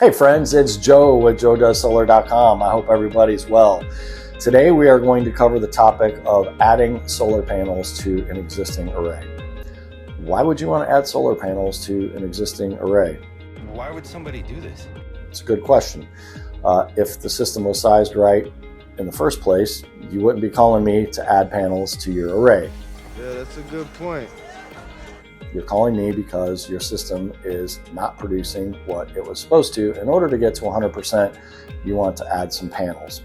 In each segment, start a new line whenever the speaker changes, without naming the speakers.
Hey friends, it's Joe with joedoessolar.com. I hope everybody's well. Today we are going to cover the topic of adding solar panels to an existing array. Why would you want to add solar panels to an existing array?
Why would somebody do this?
It's a good question. If the system was sized right in the first place, you wouldn't be calling me to add panels to your array.
Yeah, that's a good point.
You're calling me because your system is not producing what it was supposed to. In order to get to 100%, you want to add some panels.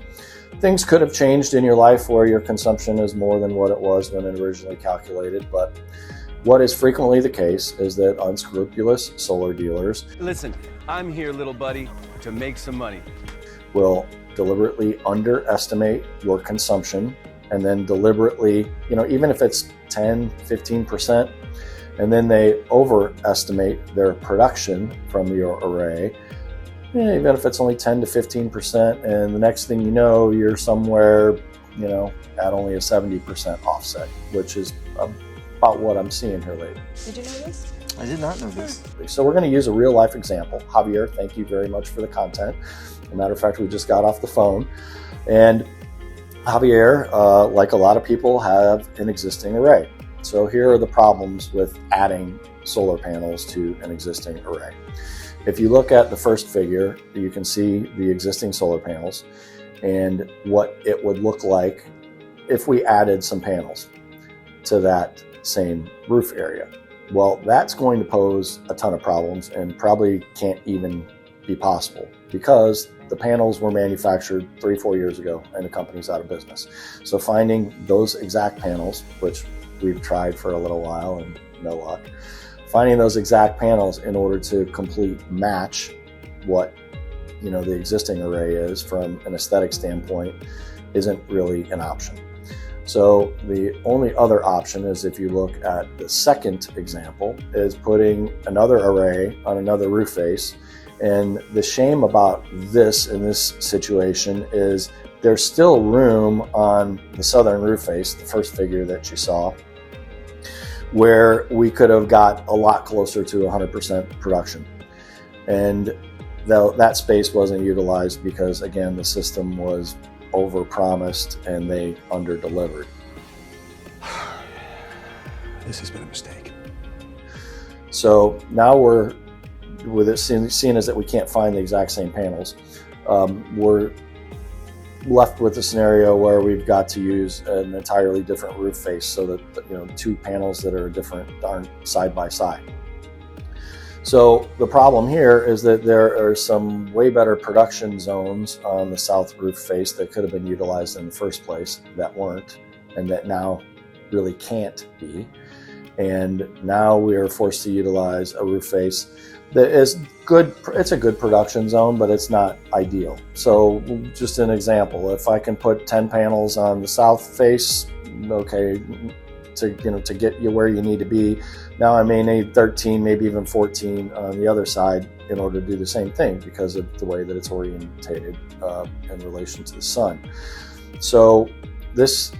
Things could have changed in your life where your consumption is more than what it was when it originally calculated, but what is frequently the case is that unscrupulous solar dealers
Listen, I'm here, little buddy, to make some money.
will deliberately underestimate your consumption and then deliberately, even if it's 10, 15%, and then they overestimate their production from your array, even if it's only 10 to 15%, and the next thing you know, you're somewhere, at only a 70% offset, which is about what I'm seeing here lately.
Did you know this?
I did not know this.
So we're going to use a real life example. Javier, thank you very much for the content. As a matter of fact, we just got off the phone, and Javier, like a lot of people, have an existing array. So here are the problems with adding solar panels to an existing array. If you look at the first figure, you can see the existing solar panels and what it would look like if we added some panels to that same roof area. Well, that's going to pose a ton of problems and probably can't even be possible because the panels were manufactured 3-4 years ago and the company's out of business. So finding those exact panels, which we've tried for a little while and no luck, finding those exact panels in order to complete match what the existing array is from an aesthetic standpoint isn't really an option. So the only other option is, if you look at the second example, is putting another array on another roof face. And the shame about this in this situation is there's still room on the southern roof face, the first figure that you saw, where we could have got a lot closer to 100% production. And that space wasn't utilized because, again, the system was overpromised and they underdelivered.
This has been a mistake.
So now we're, with it seen as that we can't find the exact same panels, we're left with a scenario where we've got to use an entirely different roof face so that two panels that are different aren't side by side. So the problem here is that there are some way better production zones on the south roof face that could have been utilized in the first place that weren't, and that now really can't be. And now we are forced to utilize a roof face that is good. It's a good production zone, but it's not ideal. So just an example, if I can put 10 panels on the south face, okay, to get you where you need to be, now I may need 13, maybe even 14 on the other side in order to do the same thing because of the way that it's orientated in relation to the sun. So this,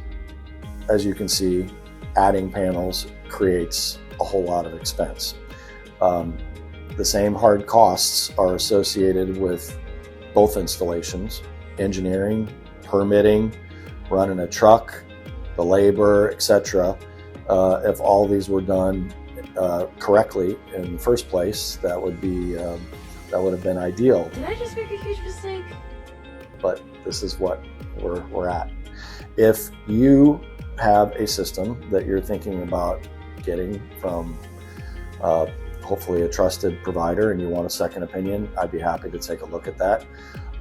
as you can see, adding panels creates a whole lot of expense. The same hard costs are associated with both installations: engineering, permitting, running a truck, the labor, etc. If all these were done correctly in the first place, that would have been ideal.
Did I just make a huge mistake?
But this is what we're at. If you have a system that you're thinking about getting from hopefully a trusted provider and you want a second opinion, I'd be happy to take a look at that.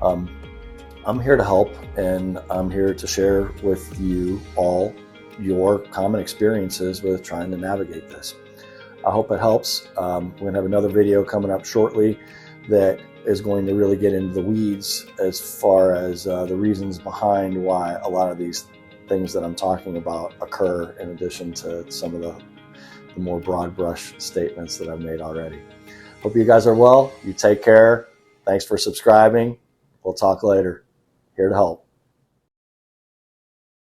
I'm here to help, and I'm here to share with you all your common experiences with trying to navigate this. I hope it helps. We're going to have another video coming up shortly that is going to really get into the weeds as far as the reasons behind why a lot of these things that I'm talking about occur, in addition to some of the more broad brush statements that I've made already. Hope you guys are well. You take care. Thanks for subscribing. We'll talk later. Here to help.